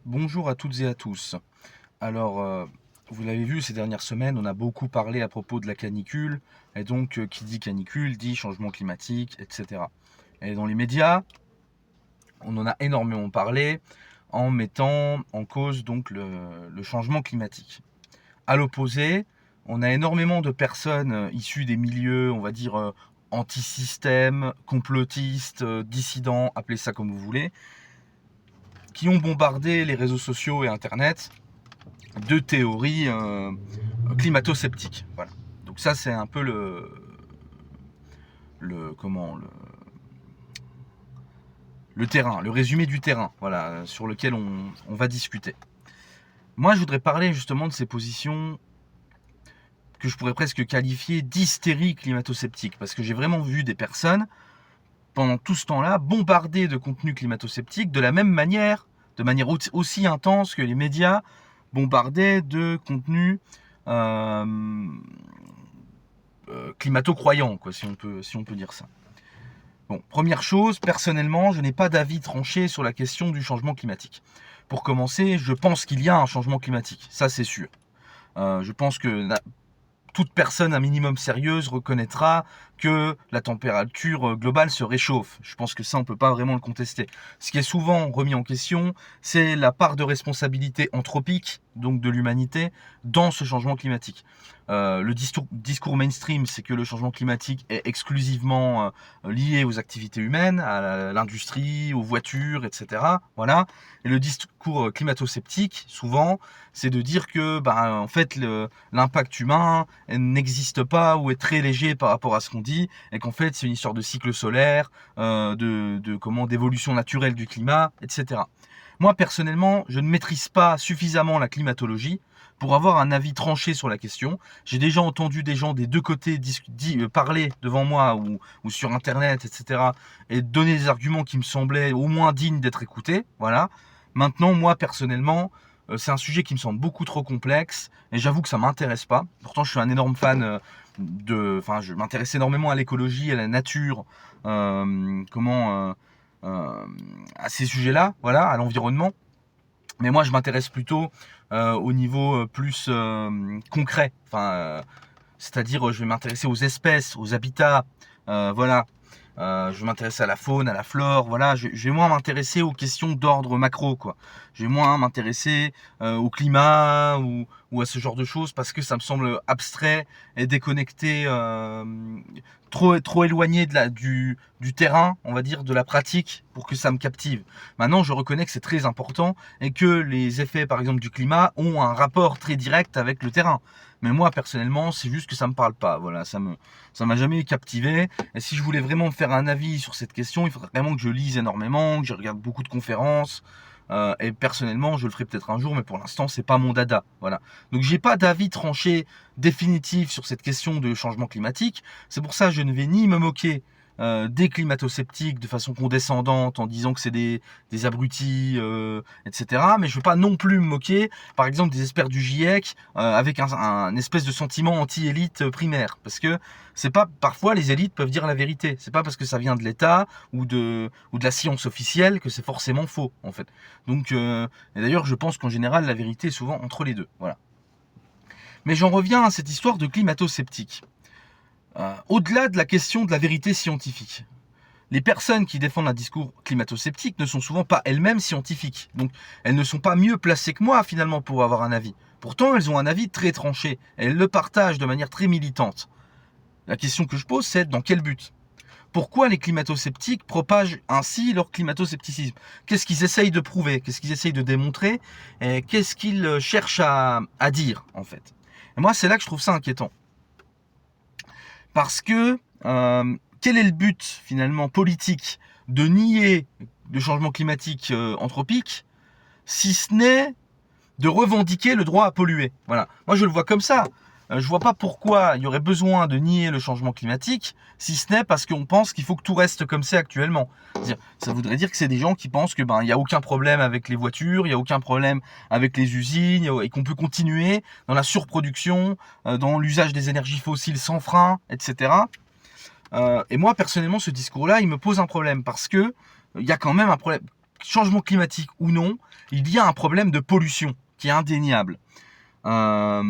Bonjour à toutes et à tous. Alors, vous l'avez vu ces dernières semaines, on a beaucoup parlé à propos de la canicule, et donc qui dit canicule dit changement climatique, etc. Et dans les médias, on en a énormément parlé en mettant en cause donc le changement climatique. À l'opposé, on a énormément de personnes issues des milieux, on va dire, anti-système, complotistes, dissidents, appelez ça comme vous voulez, qui ont bombardé les réseaux sociaux et Internet de théories climato-sceptiques. Voilà. Donc ça, c'est un peu le comment le terrain, le résumé du terrain, voilà, sur lequel on va discuter. Moi, je voudrais parler justement de ces positions que je pourrais presque qualifier d'hystérie climato-sceptique, parce que j'ai vraiment vu des personnes pendant tout ce temps-là bombardées de contenu climato-sceptique de la même manière, de manière aussi intense que les médias bombardaient de contenu euh, climato-croyant, quoi, si on peut dire ça. Bon, première chose, personnellement, je n'ai pas d'avis tranché sur la question du changement climatique. Pour commencer, je pense qu'il y a un changement climatique, ça c'est sûr. Je pense que toute personne un minimum sérieuse reconnaîtra que la température globale se réchauffe. Je pense que ça, on ne peut pas vraiment le contester. Ce qui est souvent remis en question, c'est la part de responsabilité anthropique, donc de l'humanité, dans ce changement climatique. Le discours mainstream, c'est que le changement climatique est exclusivement lié aux activités humaines, à l'industrie, aux voitures, etc. Voilà. Et le discours climato-sceptique, souvent, c'est de dire que, en fait, l'impact humain n'existe pas ou est très léger par rapport à ce qu'on dit, et qu'en fait, c'est une histoire de cycle solaire, d'évolution naturelle du climat, etc. Moi, personnellement, je ne maîtrise pas suffisamment la climatologie pour avoir un avis tranché sur la question. J'ai déjà entendu des gens des deux côtés parler devant moi ou sur Internet, etc. et donner des arguments qui me semblaient au moins dignes d'être écoutés. Voilà. Maintenant, moi, personnellement, c'est un sujet qui me semble beaucoup trop complexe et j'avoue que ça m'intéresse pas. Pourtant, je suis un énorme fan je m'intéresse énormément à l'écologie, à la nature, euh, à ces sujets-là, voilà, à l'environnement. Mais moi, je m'intéresse plutôt au niveau plus concret. C'est-à-dire, je vais m'intéresser aux espèces, aux habitats, voilà. Je vais m'intéresser à la faune, à la flore, voilà. Je vais moins m'intéresser aux questions d'ordre macro, quoi. Je vais moins m'intéresser au climat ou à ce genre de choses parce que ça me semble abstrait et déconnecté, trop éloigné du terrain, on va dire, de la pratique pour que ça me captive. Maintenant, je reconnais que c'est très important et que les effets, par exemple, du climat ont un rapport très direct avec le terrain. Mais moi, personnellement, c'est juste que ça me parle pas. Voilà, ça m'a jamais captivé. Et si je voulais vraiment me faire un avis sur cette question, il faudrait vraiment que je lise énormément, que je regarde beaucoup de conférences. Et personnellement, je le ferai peut-être un jour, mais pour l'instant, c'est pas mon dada. Voilà. Donc, j'ai pas d'avis tranché définitif sur cette question de changement climatique. C'est pour ça que je ne vais ni me moquer des climato-sceptiques de façon condescendante en disant que c'est des abrutis, etc. Mais je ne veux pas non plus me moquer, par exemple, des experts du GIEC avec un espèce de sentiment anti-élite primaire. Parce que c'est pas parfois les élites peuvent dire la vérité. C'est pas parce que ça vient de l'État ou de la science officielle que c'est forcément faux, en fait. Donc, et d'ailleurs, je pense qu'en général, la vérité est souvent entre les deux. Voilà. Mais j'en reviens à cette histoire de climato-sceptique. Au-delà de la question de la vérité scientifique, les personnes qui défendent un discours climato-sceptique ne sont souvent pas elles-mêmes scientifiques. Donc, elles ne sont pas mieux placées que moi, finalement, pour avoir un avis. Pourtant, elles ont un avis très tranché. Et elles le partagent de manière très militante. La question que je pose, c'est dans quel but? Pourquoi les climato-sceptiques propagent ainsi leur climato-scepticisme? Qu'est-ce qu'ils essayent de prouver? Qu'est-ce qu'ils essayent de démontrer? Et qu'est-ce qu'ils cherchent à dire, en fait? Et moi, c'est là que je trouve ça inquiétant. Parce que quel est le but finalement politique de nier le changement climatique anthropique si ce n'est de revendiquer le droit à polluer? Voilà. Moi je le vois comme ça. Je vois pas pourquoi il y aurait besoin de nier le changement climatique si ce n'est parce qu'on pense qu'il faut que tout reste comme c'est actuellement. Ça voudrait dire que c'est des gens qui pensent que il y a aucun problème avec les voitures, il y a aucun problème avec les usines et qu'on peut continuer dans la surproduction, dans l'usage des énergies fossiles sans frein, etc. Et moi personnellement ce discours-là il me pose un problème parce que il y a quand même un problème. changement climatique ou non, il y a un problème de pollution qui est indéniable. La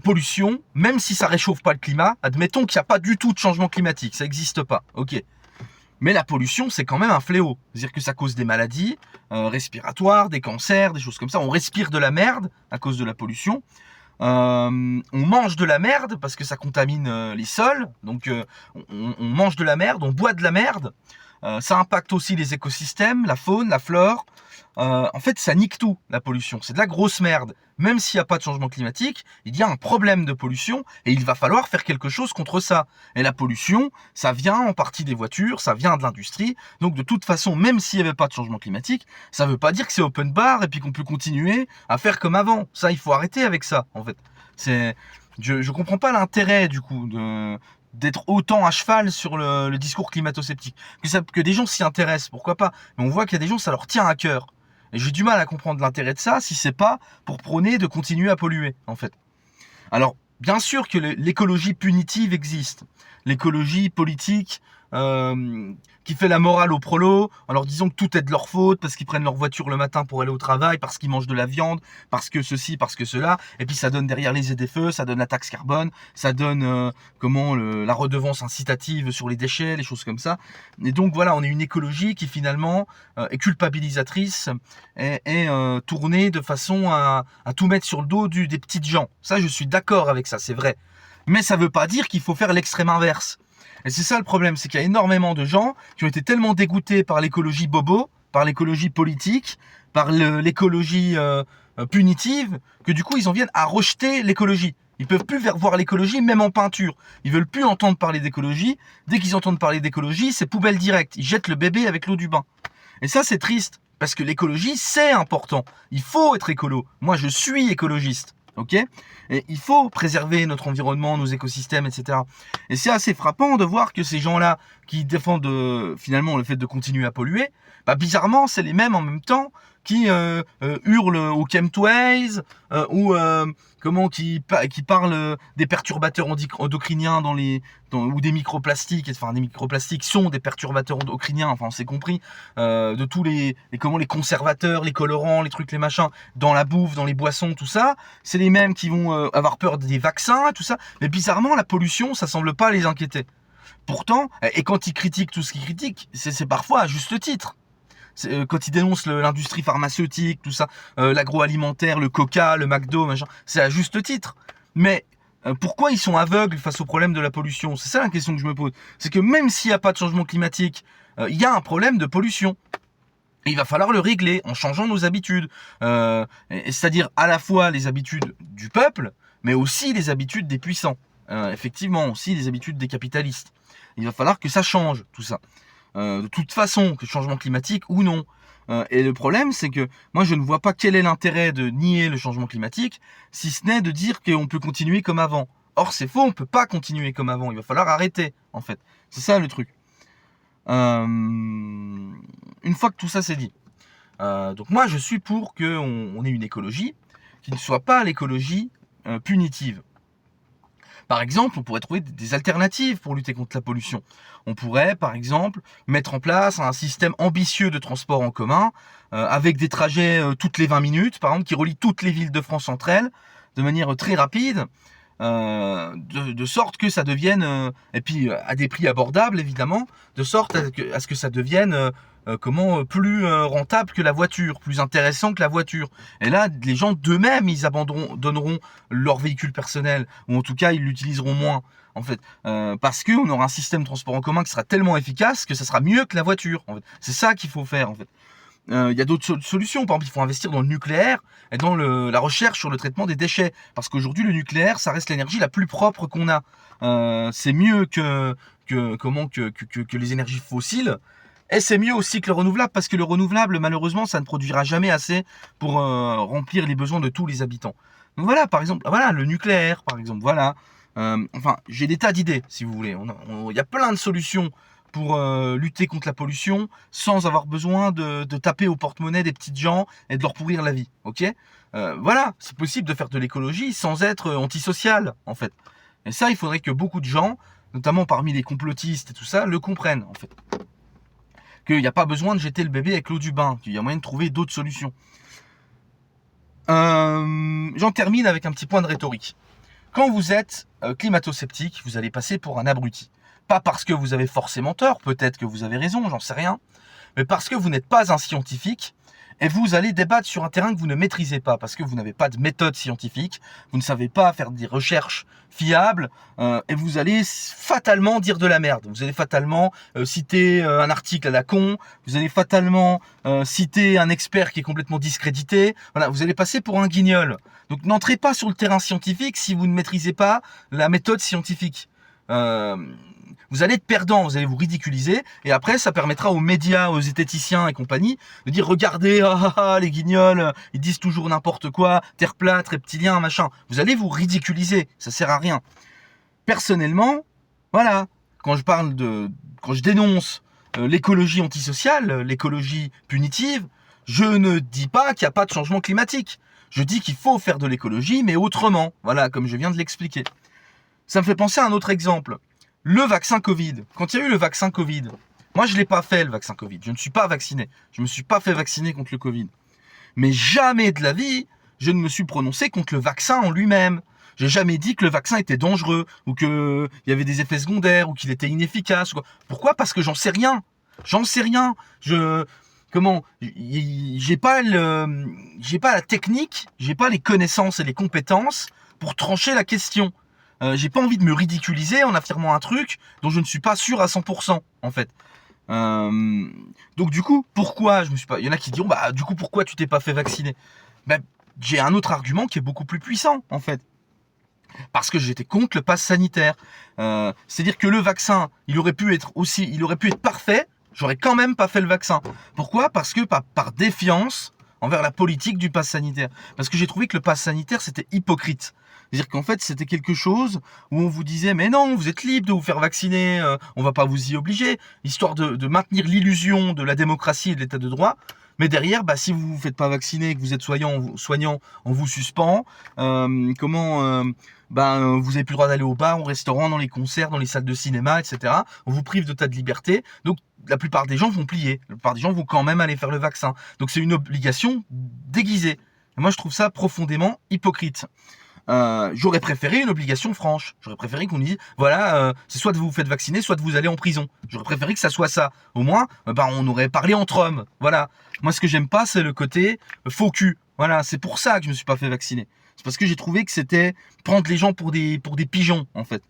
pollution, même si ça réchauffe pas le climat, admettons qu'il n'y a pas du tout de changement climatique, ça n'existe pas, ok. Mais la pollution, c'est quand même un fléau. C'est-à-dire que ça cause des maladies respiratoires, des cancers, des choses comme ça. On respire de la merde à cause de la pollution. On mange de la merde parce que ça contamine les sols. Donc on mange de la merde, on boit de la merde. Ça impacte aussi les écosystèmes, la faune, la flore. En fait, ça nique tout, la pollution. C'est de la grosse merde. Même s'il n'y a pas de changement climatique, il y a un problème de pollution et il va falloir faire quelque chose contre ça. Et la pollution, ça vient en partie des voitures, ça vient de l'industrie. Donc de toute façon, même s'il n'y avait pas de changement climatique, ça ne veut pas dire que c'est open bar et puis qu'on peut continuer à faire comme avant. Ça, il faut arrêter avec ça, en fait. Je comprends pas l'intérêt, du coup, d'être autant à cheval sur le discours climato-sceptique. Que des gens s'y intéressent, pourquoi pas. Mais on voit qu'il y a des gens, ça leur tient à cœur. Et j'ai du mal à comprendre l'intérêt de ça si c'est pas pour prôner de continuer à polluer, en fait. Alors, bien sûr que l'écologie punitive existe. L'écologie politique qui fait la morale aux prolos en leur disant que tout est de leur faute parce qu'ils prennent leur voiture le matin pour aller au travail, parce qu'ils mangent de la viande, parce que ceci, parce que cela. Et puis ça donne derrière les ZFE, ça donne la taxe carbone, ça donne la redevance incitative sur les déchets, les choses comme ça. Et donc voilà, on est une écologie qui finalement est culpabilisatrice et tournée de façon à tout mettre sur le dos des petites gens. Ça, je suis d'accord avec ça, c'est vrai. Mais ça veut pas dire qu'il faut faire l'extrême inverse. Et c'est ça le problème, c'est qu'il y a énormément de gens qui ont été tellement dégoûtés par l'écologie bobo, par l'écologie politique, par l'écologie punitive, que du coup ils en viennent à rejeter l'écologie. Ils peuvent plus voir l'écologie même en peinture. Ils veulent plus entendre parler d'écologie. Dès qu'ils entendent parler d'écologie, c'est poubelle directe. Ils jettent le bébé avec l'eau du bain. Et ça, c'est triste, parce que l'écologie, c'est important. Il faut être écolo. Moi, je suis écologiste. Ok ? Et il faut préserver notre environnement, nos écosystèmes, etc. Et c'est assez frappant de voir que ces gens-là qui défendent finalement le fait de continuer à polluer, bah bizarrement, c'est les mêmes en même temps qui hurlent au chemtrails ou qui parlent des perturbateurs endocriniens ou des microplastiques. Enfin, des microplastiques sont des perturbateurs endocriniens. Enfin, on s'est compris de tous les conservateurs, les colorants, les trucs, les machins dans la bouffe, dans les boissons, tout ça. C'est les mêmes qui vont avoir peur des vaccins, tout ça. Mais bizarrement, la pollution, ça semble pas les inquiéter. Pourtant, et quand ils critiquent tout ce qu'ils critiquent, c'est parfois à juste titre. Quand ils dénoncent l'industrie pharmaceutique, tout ça, l'agroalimentaire, le Coca, le McDo, machin, c'est à juste titre. Mais pourquoi ils sont aveugles face au problème de la pollution? C'est ça la question que je me pose. C'est que même s'il n'y a pas de changement climatique, il y a un problème de pollution. Et il va falloir le régler en changeant nos habitudes. C'est-à-dire à la fois les habitudes du peuple, mais aussi les habitudes des puissants. Effectivement, aussi les habitudes des capitalistes. Il va falloir que ça change, tout ça. De toute façon, que changement climatique ou non. Et le problème, c'est que moi, je ne vois pas quel est l'intérêt de nier le changement climatique, si ce n'est de dire qu'on peut continuer comme avant. Or, c'est faux, on ne peut pas continuer comme avant. Il va falloir arrêter, en fait. C'est ça le truc. Une fois que tout ça c'est dit. Donc moi, je suis pour qu'on ait une écologie qui ne soit pas l'écologie punitive. Par exemple, on pourrait trouver des alternatives pour lutter contre la pollution. On pourrait, par exemple, mettre en place un système ambitieux de transport en commun, avec des trajets toutes les 20 minutes, par exemple, qui relient toutes les villes de France entre elles, de manière très rapide, de sorte que ça devienne, et puis à des prix abordables évidemment, de sorte à ce que ça devienne plus rentable que la voiture, plus intéressant que la voiture. Et là, les gens d'eux-mêmes, ils abandonneront leur véhicule personnel, ou en tout cas, ils l'utiliseront moins, en fait, parce qu'on aura un système de transport en commun qui sera tellement efficace que ça sera mieux que la voiture. En fait. C'est ça qu'il faut faire, en fait. Il y a d'autres solutions, par exemple, il faut investir dans le nucléaire et dans la recherche sur le traitement des déchets, parce qu'aujourd'hui, le nucléaire, ça reste l'énergie la plus propre qu'on a. C'est mieux que les énergies fossiles. Et c'est mieux aussi que le renouvelable, parce que le renouvelable, malheureusement, ça ne produira jamais assez pour remplir les besoins de tous les habitants. Donc voilà, par exemple, voilà, le nucléaire, par exemple, voilà. Enfin, j'ai des tas d'idées, si vous voulez. Il y a plein de solutions pour lutter contre la pollution, sans avoir besoin de taper au porte-monnaie des petites gens et de leur pourrir la vie, ok? Voilà, c'est possible de faire de l'écologie sans être antisocial, en fait. Et ça, il faudrait que beaucoup de gens, notamment parmi les complotistes et tout ça, le comprennent, en fait. qu'il n'y a pas besoin de jeter le bébé avec l'eau du bain, qu'il y a moyen de trouver d'autres solutions. J'en termine avec un petit point de rhétorique. Quand vous êtes climato-sceptique, vous allez passer pour un abruti. Pas parce que vous avez forcément tort, peut-être que vous avez raison, j'en sais rien, mais parce que vous n'êtes pas un scientifique et vous allez débattre sur un terrain que vous ne maîtrisez pas, parce que vous n'avez pas de méthode scientifique, vous ne savez pas faire des recherches fiables, et vous allez fatalement dire de la merde. Vous allez fatalement citer un article à la con, vous allez fatalement citer un expert qui est complètement discrédité. Voilà, vous allez passer pour un guignol. Donc n'entrez pas sur le terrain scientifique si vous ne maîtrisez pas la méthode scientifique. Vous allez être perdant, vous allez vous ridiculiser, et après ça permettra aux médias, aux zététiciens et compagnie de dire regardez, les guignols, ils disent toujours n'importe quoi, terre plate, reptilien, machin. Vous allez vous ridiculiser, ça sert à rien. Personnellement, voilà, quand je dénonce l'écologie antisociale, l'écologie punitive, je ne dis pas qu'il n'y a pas de changement climatique. Je dis qu'il faut faire de l'écologie, mais autrement, voilà, comme je viens de l'expliquer. Ça me fait penser à un autre exemple. Le vaccin Covid. Quand il y a eu le vaccin Covid, moi je ne l'ai pas fait le vaccin Covid. Je ne suis pas vacciné. Je ne me suis pas fait vacciner contre le Covid. Mais jamais de la vie, je ne me suis prononcé contre le vaccin en lui-même. J'ai jamais dit que le vaccin était dangereux, ou qu'il y avait des effets secondaires, ou qu'il était inefficace. Ou quoi. Pourquoi ? Parce que j'en sais rien. J'en sais rien. J'ai pas la technique, j'ai pas les connaissances et les compétences pour trancher la question. J'ai pas envie de me ridiculiser en affirmant un truc dont je ne suis pas sûr à 100% en fait. Donc du coup, pourquoi je me suis pas... Il y en a qui diront, bah du coup pourquoi tu t'es pas fait vacciner ? Ben, j'ai un autre argument qui est beaucoup plus puissant en fait. Parce que j'étais contre le pass sanitaire. C'est-à-dire que le vaccin, il aurait pu être parfait, j'aurais quand même pas fait le vaccin. Pourquoi ? Parce que par défiance envers la politique du pass sanitaire. Parce que j'ai trouvé que le pass sanitaire c'était hypocrite. C'est-à-dire qu'en fait, c'était quelque chose où on vous disait « Mais non, vous êtes libre de vous faire vacciner, on va pas vous y obliger », histoire de maintenir l'illusion de la démocratie et de l'état de droit. Mais derrière, si vous vous faites pas vacciner et que vous êtes soignant, on vous suspend. Vous avez plus le droit d'aller au bar, au restaurant, dans les concerts, dans les salles de cinéma, etc. On vous prive de tas de liberté. Donc, la plupart des gens vont plier. La plupart des gens vont quand même aller faire le vaccin. Donc, c'est une obligation déguisée. Et moi, je trouve ça profondément hypocrite. J'aurais préféré une obligation franche. J'aurais préféré qu'on dise, voilà, c'est soit de vous faites vacciner, soit de vous allez en prison. J'aurais préféré que ça soit ça. Au moins, on aurait parlé entre hommes. Voilà. Moi, ce que j'aime pas, c'est le côté faux cul. Voilà, c'est pour ça que je me suis pas fait vacciner. C'est parce que j'ai trouvé que c'était prendre les gens pour des pigeons, en fait.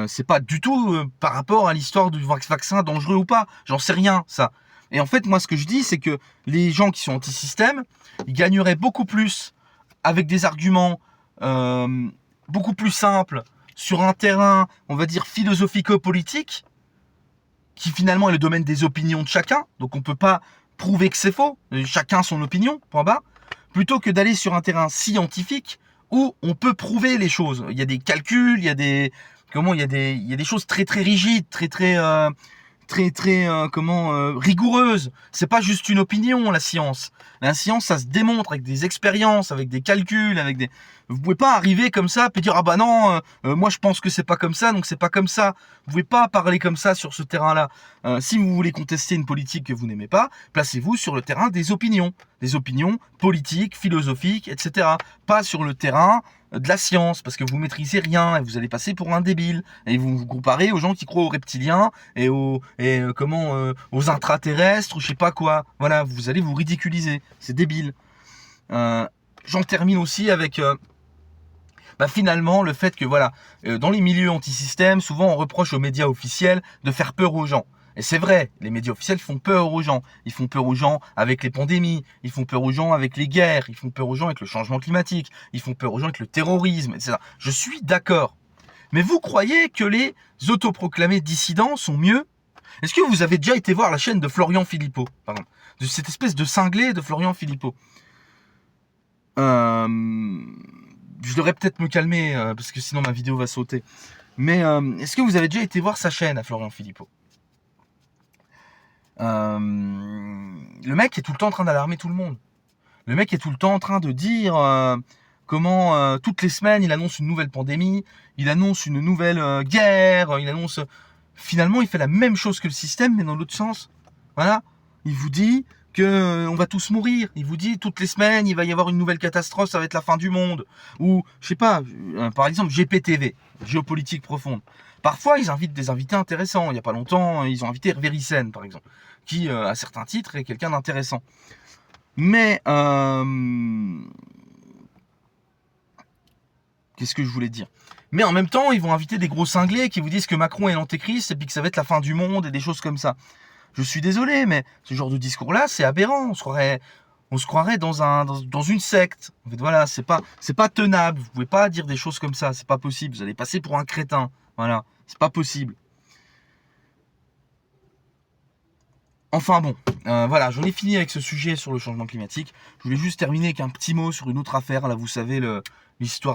C'est pas du tout par rapport à l'histoire du vaccin dangereux ou pas. J'en sais rien, ça. Et en fait, moi, ce que je dis, c'est que les gens qui sont anti-système, ils gagneraient beaucoup plus avec des arguments beaucoup plus simples sur un terrain, on va dire, philosophico-politique, qui finalement est le domaine des opinions de chacun. Donc, on peut pas prouver que c'est faux. Chacun son opinion, point barre. Plutôt que d'aller sur un terrain scientifique où on peut prouver les choses. Il y a des calculs, il y a des choses très très rigides, très rigoureuses. C'est pas juste une opinion, la science. La science, ça se démontre avec des expériences, avec des calculs, Vous pouvez pas arriver comme ça et dire moi je pense que c'est pas comme ça, donc c'est pas comme ça. Vous pouvez pas parler comme ça sur ce terrain-là. Si vous voulez contester une politique que vous n'aimez pas, placez-vous sur le terrain des opinions politiques, philosophiques, etc. Pas sur le terrain de la science, parce que vous maîtrisez rien et vous allez passer pour un débile et vous vous comparez aux gens qui croient aux reptiliens et aux intraterrestres ou je sais pas quoi. Voilà, vous allez vous ridiculiser, c'est débile. J'en termine aussi avec finalement le fait que dans les milieux anti-système, souvent on reproche aux médias officiels de faire peur aux gens. Et c'est vrai, les médias officiels font peur aux gens. Ils font peur aux gens avec les pandémies, ils font peur aux gens avec les guerres, ils font peur aux gens avec le changement climatique, ils font peur aux gens avec le terrorisme, etc. Je suis d'accord. Mais vous croyez que les autoproclamés dissidents sont mieux ? Est-ce que vous avez déjà été voir la chaîne de Florian Philippot, pardon, de cette espèce de cinglé de Florian Philippot ? Je devrais peut-être me calmer parce que sinon ma vidéo va sauter. Mais est-ce que vous avez déjà été voir sa chaîne à Florian Philippot ? Le mec est tout le temps en train d'alarmer tout le monde. Le mec est tout le temps en train de dire comment toutes les semaines il annonce une nouvelle pandémie, il annonce une nouvelle guerre, il annonce... Finalement il fait la même chose que le système mais dans l'autre sens. Voilà. Il vous dit que on va tous mourir. Il vous dit toutes les semaines, il va y avoir une nouvelle catastrophe, ça va être la fin du monde. Ou, je sais pas, par exemple, GPTV, Géopolitique Profonde. Parfois, ils invitent des invités intéressants. Il y a pas longtemps, ils ont invité Hervé Ryssen, par exemple, qui, à certains titres, est quelqu'un d'intéressant. Mais, qu'est-ce que je voulais dire? Mais en même temps, ils vont inviter des gros cinglés qui vous disent que Macron est l'antéchrist et puis que ça va être la fin du monde et des choses comme ça. Je suis désolé, mais ce genre de discours-là, c'est aberrant. On se croirait dans une secte. En fait, voilà, c'est pas tenable. Vous pouvez pas dire des choses comme ça. C'est pas possible. Vous allez passer pour un crétin. Voilà, c'est pas possible. Enfin bon, voilà, j'en ai fini avec ce sujet sur le changement climatique. Je voulais juste terminer avec un petit mot sur une autre affaire. Là, vous savez, l'histoire